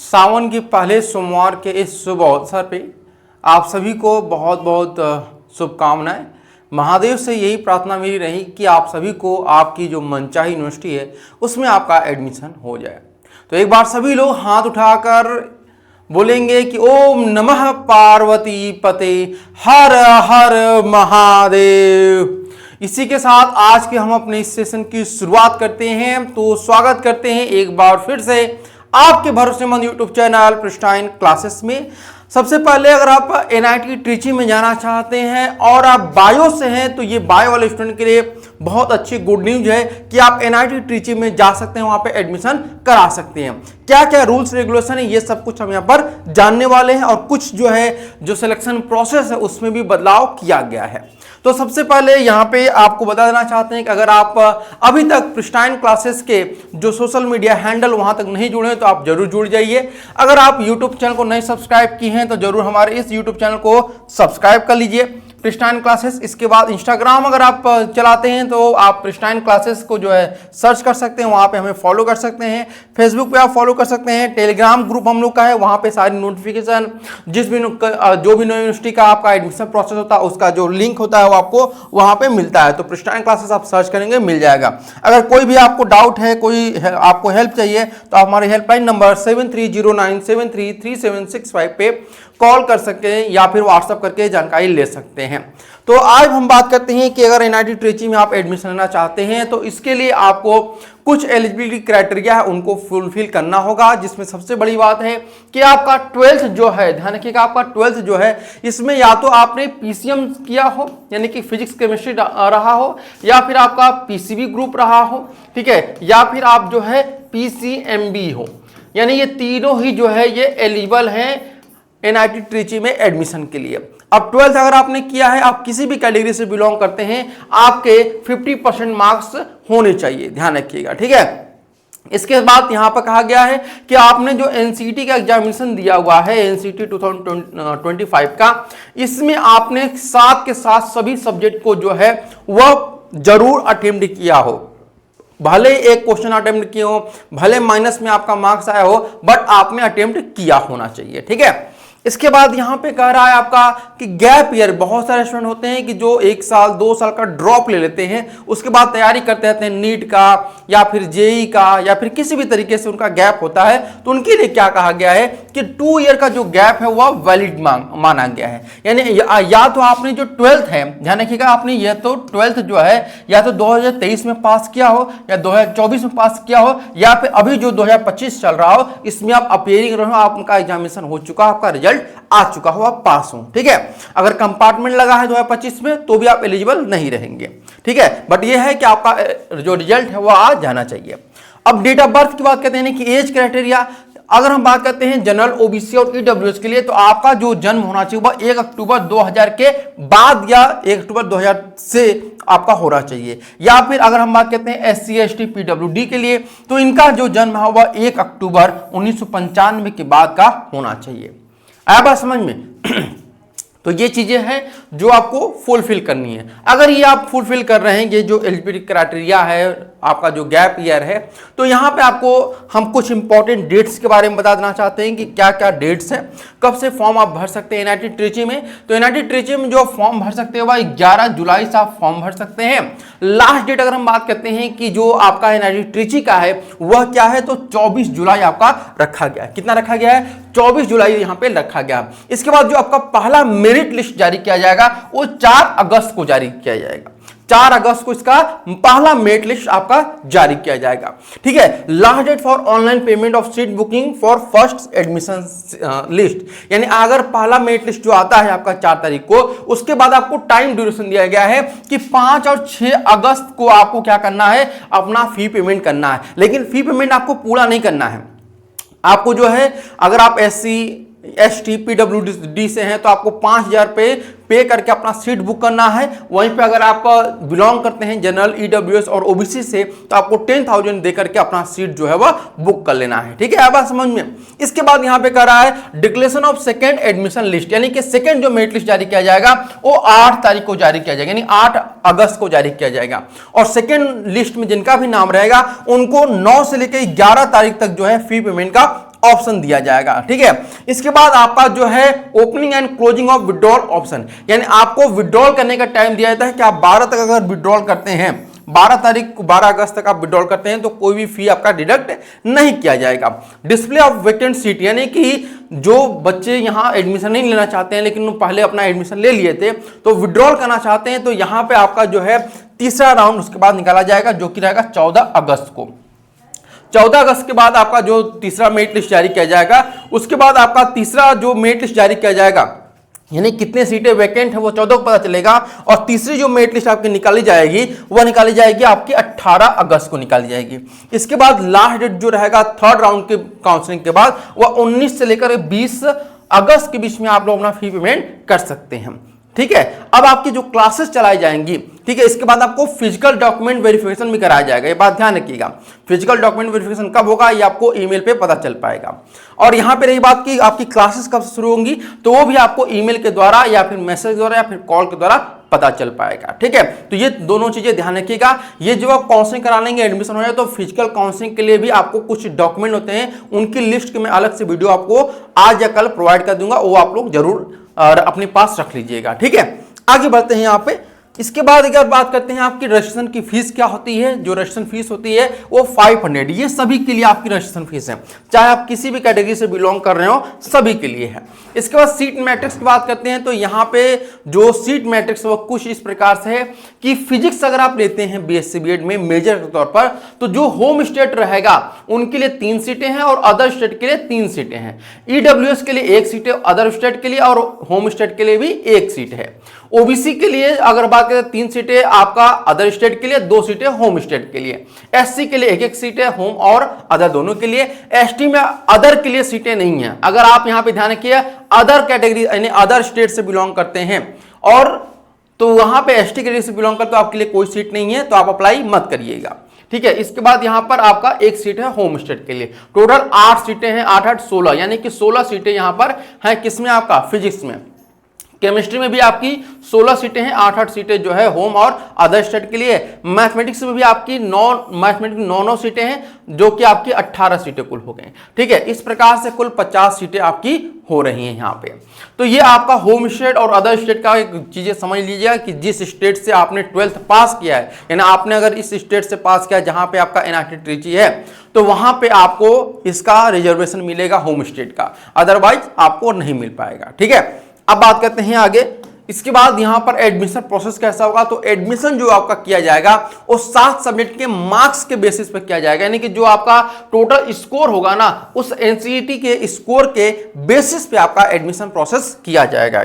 सावन के पहले सोमवार के इस शुभ अवसर पे आप सभी को बहुत बहुत शुभकामनाएं। महादेव से यही प्रार्थना मेरी रही कि आप सभी को आपकी जो मनचाही यूनिवर्सिटी है उसमें आपका एडमिशन हो जाए। तो एक बार सभी लोग हाथ उठाकर बोलेंगे कि ओम नमः पार्वती पते हर हर महादेव। इसी के साथ आज के हम अपने इस सेशन की शुरुआत करते हैं। तो स्वागत करते हैं एक बार फिर से आपके भरोसेमंद यूट्यूब चैनल प्रिस्टाइन क्लासेस में। सबसे पहले अगर आप एनआईटी ट्रिची में जाना चाहते हैं और आप बायो से हैं तो ये बायो वाले स्टूडेंट के लिए बहुत अच्छी गुड न्यूज है कि आप एनआईटी ट्रिची में जा सकते हैं, वहां पे एडमिशन करा सकते हैं। क्या क्या रूल्स रेगुलेशन है ये सब कुछ हम यहाँ पर जानने वाले हैं और कुछ जो सिलेक्शन प्रोसेस है उसमें भी बदलाव किया गया है। तो सबसे पहले यहाँ पे आपको बता देना चाहते हैं कि अगर आप अभी तक प्रिस्टाइन क्लासेस के जो सोशल मीडिया हैंडल वहां तक नहीं जुड़े हैं तो आप जरूर जुड़ जाइए। अगर आप यूट्यूब चैनल को नहीं सब्सक्राइब किए हैं तो जरूर हमारे इस यूट्यूब चैनल को सब्सक्राइब कर लीजिए प्रिस्टाइन क्लासेस। इसके बाद इंस्टाग्राम अगर आप चलाते हैं तो आप प्रिस्टाइन क्लासेस को सर्च कर सकते हैं, वहां पे हमें फॉलो कर सकते हैं। फेसबुक पे आप फॉलो कर सकते हैं। टेलीग्राम ग्रुप हम लोग का है, वहां पे सारी नोटिफिकेशन जो भी यूनिवर्सिटी का आपका एडमिशन प्रोसेस होता है उसका जो लिंक होता है वो आपको वहां पे मिलता है। तो प्रिस्टाइन क्लासेस आप सर्च करेंगे मिल जाएगा। अगर कोई भी आपको डाउट है, कोई आपको हेल्प चाहिए तो आप हमारे हेल्पलाइन नंबर 7309733765 पे कॉल कर सकते हैं या फिर व्हाट्सएप करके जानकारी ले सकते हैं। तो आज हम बात करते हैं कि अगर एनआईटी ट्रिची में आप एडमिशन लेना चाहते हैं तो इसके लिए आपको कुछ एलिजिबिलिटी क्राइटेरिया है उनको फुलफिल करना होगा, जिसमें सबसे बड़ी बात है कि आपका 12th जो है, ध्यान रखिएगा आपका 12th जो है इसमें या तो आपने पीसीएम किया हो यानी कि फिजिक्स केमिस्ट्री रहा हो, या फिर आपका पीसीबी ग्रुप रहा हो, ठीक है, या फिर आप पीसीएमबी हो, यानी ये तीनों ही ये एलिजिबल हैं एनआईटी ट्रिची में एडमिशन के लिए। अब 12th अगर आपने किया है, आप किसी भी कैटेगरी से बिलोंग करते हैं, आपके 50% मार्क्स होने चाहिए, ध्यान रखिएगा, ठीक है। इसके बाद यहां पर कहा गया है कि आपने जो एनसीटी का एग्जामिनेशन दिया हुआ है, एनसीटी 2025 का, इसमें आपने साथ के साथ सभी सब्जेक्ट को वह जरूर अटेम्प्ट किया हो। भले एक क्वेश्चन अटेम्प्ट किए हो, भले माइनस में आपका मार्क्स आया हो, बट आपने अटेम्प्ट किया होना चाहिए, ठीक है। इसके बाद यहां पे कह रहा है आपका कि गैप ईयर, बहुत सारे स्टूडेंट होते हैं कि जो 1 साल 2 साल का ड्रॉप ले लेते हैं, उसके बाद तैयारी करते रहते हैं नीट का या फिर जेई का या फिर किसी भी तरीके से उनका गैप होता है, तो उनके लिए क्या कहा गया है कि 2 ईयर का जो गैप है वह वैलिड माना गया है। यानी या तो आपने जो 12th है, ध्यान रखिएगा, आपने यह तो 12th या तो 2023 में पास किया हो या 2024 में पास किया हो, या फिर अभी जो 2025 चल रहा हो इसमें आप अपियरिंग रहो, आपका एग्जामिनेशन हो चुका, आपका रिजल्ट आ चुका हो, आप पास हो, ठीक है। अगर कंपार्टमेंट लगा है 2025 में तो भी आप एलिजिबल नहीं रहेंगे, ठीक है, बट ये है कि आपका जो रिजल्ट है वो आ जाना चाहिए। अब डेट ऑफ बर्थ की बात करते हैं कि एज क्राइटेरिया, अगर हम बात करते हैं जनरल, ओबीसी और ईडब्ल्यूएस के लिए, तो आपका जो जन्म होना चाहिए वह 1 अक्टूबर 2000 के बाद या 1 अक्टूबर 2000 से आपका होना चाहिए। या फिर अगर हम बात करते हैं एससी एसटी पीडब्ल्यूडी के लिए, तो इनका जो जन्म है वह 1 अक्टूबर 1995 के बाद का होना चाहिए। आया बात समझ में? तो ये चीजें हैं जो आपको फुलफिल करनी है। अगर ये आप फुलफिल कर रहे हैं, ये जो एलिजिबिलिटी क्राइटेरिया है, आपका जो गैप ईयर है, तो यहाँ पे आपको हम कुछ इंपॉर्टेंट डेट्स के बारे में बता देना चाहते हैं कि क्या क्या डेट्स हैं, कब से फॉर्म आप भर सकते हैं एनआईटी ट्रिची में। तो एनआईटी ट्रिची में जो फॉर्म भर सकते हैं वह 11 जुलाई से आप फॉर्म भर सकते हैं। लास्ट डेट अगर हम बात करते हैं कि जो आपका एनआईटी ट्रिची का है वह क्या है, तो 24 जुलाई आपका रखा गया है। कितना रखा गया है? 24 जुलाई यहाँ पे रखा गया। इसके बाद जो आपका पहला मेरिट लिस्ट जारी किया जाएगा वो 4 अगस्त को जारी किया जाएगा। 4 अगस्त को इसका पहला मेरिट लिस्ट आपका जारी किया जाएगा, ठीक है। Last date for online payment of seat booking for first admission list, यानी अगर पहला मेरिट लिस्ट जो आता है आपका 4 तारीख को, उसके बाद आपको टाइम ड्यूरेशन दिया गया है कि 5 और 6 अगस्त को आपको क्या करना है, अपना फी पेमेंट करना है। लेकिन फी पेमेंट आपको पूरा नहीं करना है, आपको अगर आप एससी एसटी पीडब्ल्यूडी से हैं तो आपको 5000 पे करके अपना सीट बुक करना है। वहीं पे अगर आप बिलोंग करते हैं जनरल, ईडब्ल्यूएस और ओबीसी से तो आपको 10,000 दे करके अपना सीट वह बुक कर लेना है, ठीक है। अब बात समझ में। इसके बाद यहाँ पे कह रहा है declaration of second admission list, यानी कि सेकेंड जो मेरिट लिस्ट जारी किया जाएगा वो 8 तारीख को जारी किया जाएगा, यानी 8 अगस्त को जारी किया जाएगा। और सेकेंड लिस्ट में जिनका भी नाम रहेगा उनको 9 से लेकर 11 तारीख तक फी पेमेंट का ऑप्शन दिया जाएगा। ठीक है, इसके बाद आपका जो है opening and closing of withdrawal option, यानी आपको विड्रॉल करने का टाइम दिया जाता है कि आप 12 तक अगर विड्रॉल करते हैं, 12 अगस्त तक आप विड्रॉल करते हैं तो कोई भी फी आपका डिडक्ट नहीं किया जाएगा। डिस्प्ले ऑफ वैकेंट सीट, यानी कि जो बच्चे यहाँ एडमिशन नहीं लेना चाहते हैं लेकिन पहले अपना एडमिशन ले लिए थे तो विड्रॉल करना चाहते हैं, तो यहाँ पे आपका जो है तीसरा राउंड उसके बाद निकाला जाएगा जो कि रहेगा 14 अगस्त को। 14 अगस्त के बाद आपका जो तीसरा मेरिट लिस्ट जारी किया जाएगा, उसके बाद आपका तीसरा जो मेरिट लिस्ट जारी किया जाएगा, यानी कितने सीटें वैकेंट है वो 14 को पता चलेगा, और तीसरी जो मेरिट लिस्ट आपकी निकाली जाएगी वह निकाली जाएगी आपकी 18 अगस्त को निकाली जाएगी। इसके बाद लास्ट डेट जो रहेगा थर्ड राउंड के काउंसलिंग के बाद वह 19 से लेकर 20 अगस्त के बीच में आप लोग अपना फी पेमेंट कर सकते हैं। ठीक है, अब आपकी जो क्लासेस चलाई जाएंगी, ठीक है, इसके बाद आपको फिजिकल डॉक्यूमेंट वेरिफिकेशन भी कराया जाएगा। ये बात ध्यान रखिएगा, फिजिकल डॉक्यूमेंट वेरिफिकेशन कब होगा ये आपको ईमेल पे पता चल पाएगा। और यहाँ पे रही बात की आपकी क्लासेस कब शुरू होंगी, तो वो भी आपको ईमेल के द्वारा या फिर मैसेज द्वारा या फिर कॉल के द्वारा पता चल पाएगा। ठीक है, तो ये दोनों चीजें ध्यान रखिएगा। ये जो आप काउंसलिंग करा लेंगे, एडमिशन हो जाए, तो फिजिकल काउंसलिंग के लिए भी आपको कुछ डॉक्यूमेंट होते हैं, उनकी लिस्ट की मैं अलग से वीडियो आपको आज या कल प्रोवाइड कर दूंगा, वो आप लोग जरूर अपने पास रख लीजिएगा। ठीक है, आगे बढ़ते हैं यहाँ पे। इसके बाद अगर बात करते हैं आपकी रजिस्ट्रेशन की फीस क्या होती है, जो रजिस्ट्रेशन फीस होती है वो 500, ये सभी के लिए आपकी रजिस्ट्रेशन फीस है, चाहे आप किसी भी कैटेगरी से बिलोंग कर रहे हो, सभी के लिए है। इसके बाद सीट मैट्रिक्स की बात करते हैं, तो यहाँ पे जो सीट मैट्रिक्स वो कुछ इस प्रकार से है कि फिजिक्स अगर आप लेते हैं बीएससी बीएड में मेजर के तौर पर, तो जो होम स्टेट रहेगा उनके लिए 3 सीटें हैं और अदर स्टेट के लिए 3 सीटें हैं। ईडब्ल्यूएस के लिए 1 सीट है, अदर स्टेट के लिए और होम स्टेट के लिए भी 1 सीट है। ओबीसी के लिए अगर बात करें 3 सीटें आपका अदर स्टेट के लिए, 2 सीटें होम स्टेट के लिए। एससी के लिए 1-1 सीट है, होम और अदर दोनों के लिए। एसटी में अदर के लिए सीटें नहीं है। अगर आप यहां पे ध्यान रखिए, अदर कैटेगरी यानी अदर स्टेट से बिलोंग करते हैं और तो वहां पे एसटी कैटेगरी से बिलोंग करते तो आपके लिए कोई सीट नहीं है, तो आप अप्लाई मत करिएगा। ठीक है, इसके बाद यहां पर आपका 1 सीट है होम स्टेट के लिए। टोटल 8 सीटें हैं, 8-8 16, यानी कि 16 सीटें यहां पर हैं। किसमें? आपका फिजिक्स में। केमिस्ट्री में भी आपकी 16 सीटें हैं, 8-8 सीटें जो है होम और अदर स्टेट के लिए। मैथमेटिक्स में भी आपकी 9 सीटें हैं, जो कि आपकी 18 सीटें कुल हो गए। ठीक है, इस प्रकार से कुल 50 सीटें आपकी हो रही हैं यहाँ पे। तो ये आपका होम स्टेट और अदर स्टेट का एक चीजें समझ लीजिएगा कि जिस स्टेट से आपने 12th पास किया है, यानी आपने अगर इस स्टेट से पास किया जहां पे आपका एनआईटी ट्रिची है, तो वहां पे आपको इसका रिजर्वेशन मिलेगा होम स्टेट का, अदरवाइज आपको नहीं मिल पाएगा। ठीक है, अब बात करते हैं आगे। इसके बाद यहां पर एडमिशन प्रोसेस कैसा होगा, तो एडमिशन जो आपका किया जाएगा वो 7 सब्जेक्ट के मार्क्स के बेसिस पर किया जाएगा, यानी कि जो आपका टोटल स्कोर होगा ना, उस एनसीईटी के स्कोर के बेसिस पे आपका एडमिशन प्रोसेस किया जाएगा।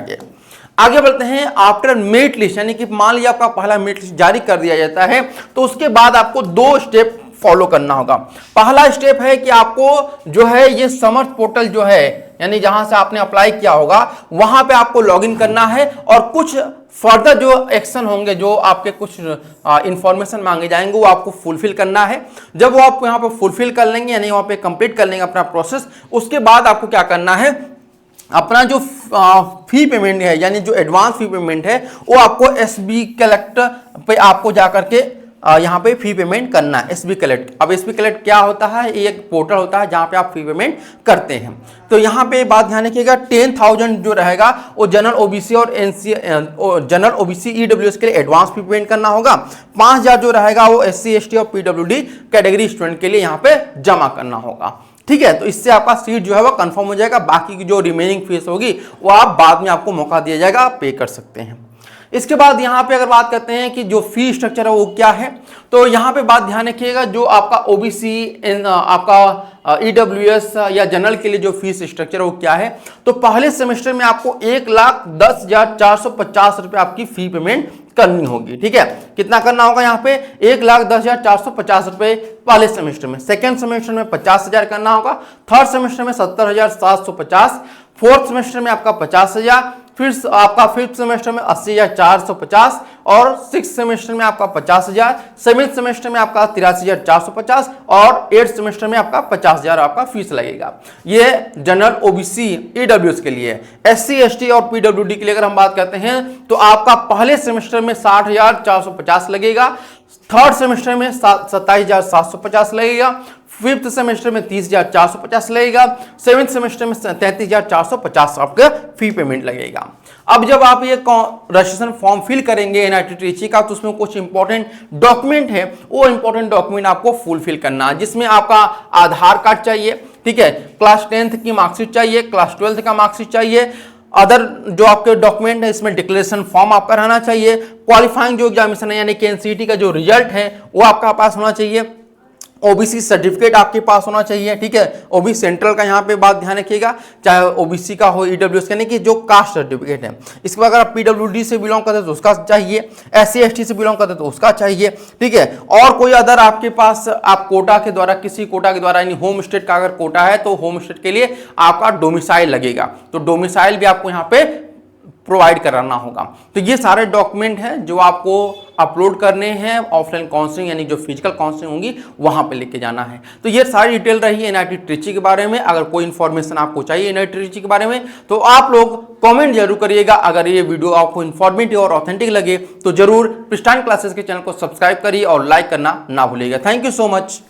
आगे बढ़ते हैं। आफ्टर मेरिट लिस्ट, यानी कि मान लिया आपका पहला मेरिट लिस्ट जारी कर दिया जाता है, तो उसके बाद आपको 2 स्टेप फॉलो करना होगा। पहला स्टेप है कि आपको जो है ये समर्थ पोर्टल जो है, यानी जहां से आपने अप्लाई किया होगा वहां पे आपको लॉगिन करना है और कुछ फर्दर जो एक्शन होंगे, जो आपके कुछ इंफॉर्मेशन मांगे जाएंगे, वो आपको फुलफिल करना है। जब वो आप यहाँ पे फुलफिल कर लेंगे, यानी वहां पे कंप्लीट कर लेंगे अपना प्रोसेस, उसके बाद आपको क्या करना है, अपना जो फी पेमेंट है, यानी जो एडवांस फी पेमेंट है, वो आपको एसबी कलेक्ट पे आपको जाकर के यहाँ पे फी पेमेंट करना है। एसबी कलेक्ट, अब एसबी कलेक्ट क्या होता है, ये एक पोर्टल होता है जहाँ पे आप फी पेमेंट करते हैं। तो यहाँ पे बात ध्यान रखिएगा, 10,000 जो रहेगा वो जनरल ओबीसी और एनसी जनरल ओबीसी ईडब्ल्यूएस के लिए एडवांस फी पेमेंट करना होगा। 5,000 जो रहेगा वो एससी एसटी और पीडब्ल्यूडी कैटेगरी स्टूडेंट के लिए यहाँ पे जमा करना होगा। ठीक है, तो इससे आपका सीट जो है वो कंफर्म हो जाएगा। बाकी की जो रिमेनिंग फीस होगी वो आप बाद में आपको मौका दिया जाएगा, आप पे कर सकते हैं। इसके बाद यहाँ पे अगर बात करते हैं कि जो फी स्ट्रक्चर है वो क्या है, तो यहाँ पे बात ध्यान रखिएगा, जो आपका ओबीसी आपका ईडब्ल्यूएस या जनरल के लिए जो फीस स्ट्रक्चर है वो क्या है, तो पहले सेमेस्टर में आपको 1,10,450 रुपये आपकी फी पेमेंट करनी होगी। ठीक है, कितना करना होगा यहाँ पे, 1,10,450 रुपये पहले सेमेस्टर में। सेकेंड सेमेस्टर में 50,000 करना होगा। थर्ड सेमेस्टर में 70,750, फोर्थ सेमेस्टर में आपका 50,000, फिर आपका फिफ्थ सेमेस्टर में 80,450 और सिक्स सेमेस्टर में आपका 50,000, सेवेंथ सेमेस्टर में आपका 83,450 और 8th सेमेस्टर में आपका 50,000 आपका फीस लगेगा। ये जनरल ओबीसी ईडब्ल्यूएस के लिए। एससी एसटी और पीडब्ल्यूडी के लिए अगर हम बात करते हैं तो आपका पहले सेमेस्टर में 60,450 लगेगा, थर्ड सेमेस्टर में 27,750 लगेगा, 5th सेमेस्टर में 30,450 लगेगा, 7th सेमेस्टर में 33,450 आपका फी पेमेंट लगेगा। अब जब आप ये रजिस्ट्रेशन फॉर्म फिल करेंगे एनआईटी ट्रिची का, तो उसमें कुछ इंपॉर्टेंट डॉक्यूमेंट है, वो इंपॉर्टेंट डॉक्यूमेंट आपको फुलफिल करना है, जिसमें आपका आधार कार्ड चाहिए, ठीक है, क्लास 10th की मार्कशीट चाहिए, क्लास 12th का मार्कशीट चाहिए, अदर जो आपके डॉक्यूमेंट है इसमें डिक्लेरेशन फॉर्म आपका रहना चाहिए, क्वालिफाइंग जो एग्जामिनेशन है यानी कि एनसीटी का जो रिजल्ट है वो आपका पास होना चाहिए, ओबीसी सर्टिफिकेट आपके पास होना चाहिए, ठीक है, ओबीसी सेंट्रल का यहाँ पे बात ध्यान रखिएगा, चाहे ओबीसी का हो, ईडब्ल्यूएस यानी कि जो कास्ट सर्टिफिकेट है। इसके बाद अगर आप पीडब्ल्यूडी से बिलोंग करते हैं तो उसका चाहिए, एससी एसटी से बिलोंग करते हैं तो उसका चाहिए, ठीक है। और कोई अदर आपके पास आप कोटा के द्वारा, किसी कोटा के द्वारा यानी होम स्टेट का अगर कोटा है तो होम स्टेट के लिए आपका डोमिसाइल लगेगा, तो डोमिसाइल भी आपको यहाँ पे प्रोवाइड कराना होगा। तो ये सारे डॉक्यूमेंट हैं जो आपको अपलोड करने हैं, ऑफलाइन काउंसलिंग यानी जो फिजिकल काउंसलिंग होंगी वहां पे लेके जाना है। तो ये सारी डिटेल रही एनआईटी ट्रिची के बारे में। अगर कोई इन्फॉर्मेशन आपको चाहिए एनआईटी ट्रिची के बारे में तो आप लोग कमेंट जरूर करिएगा। अगर ये वीडियो आपको इन्फॉर्मेटिव और ऑथेंटिक लगे तो जरूर प्रिस्टाइन क्लासेस के चैनल को सब्सक्राइब करिए और लाइक करना ना भूलिएगा। Thank you so much.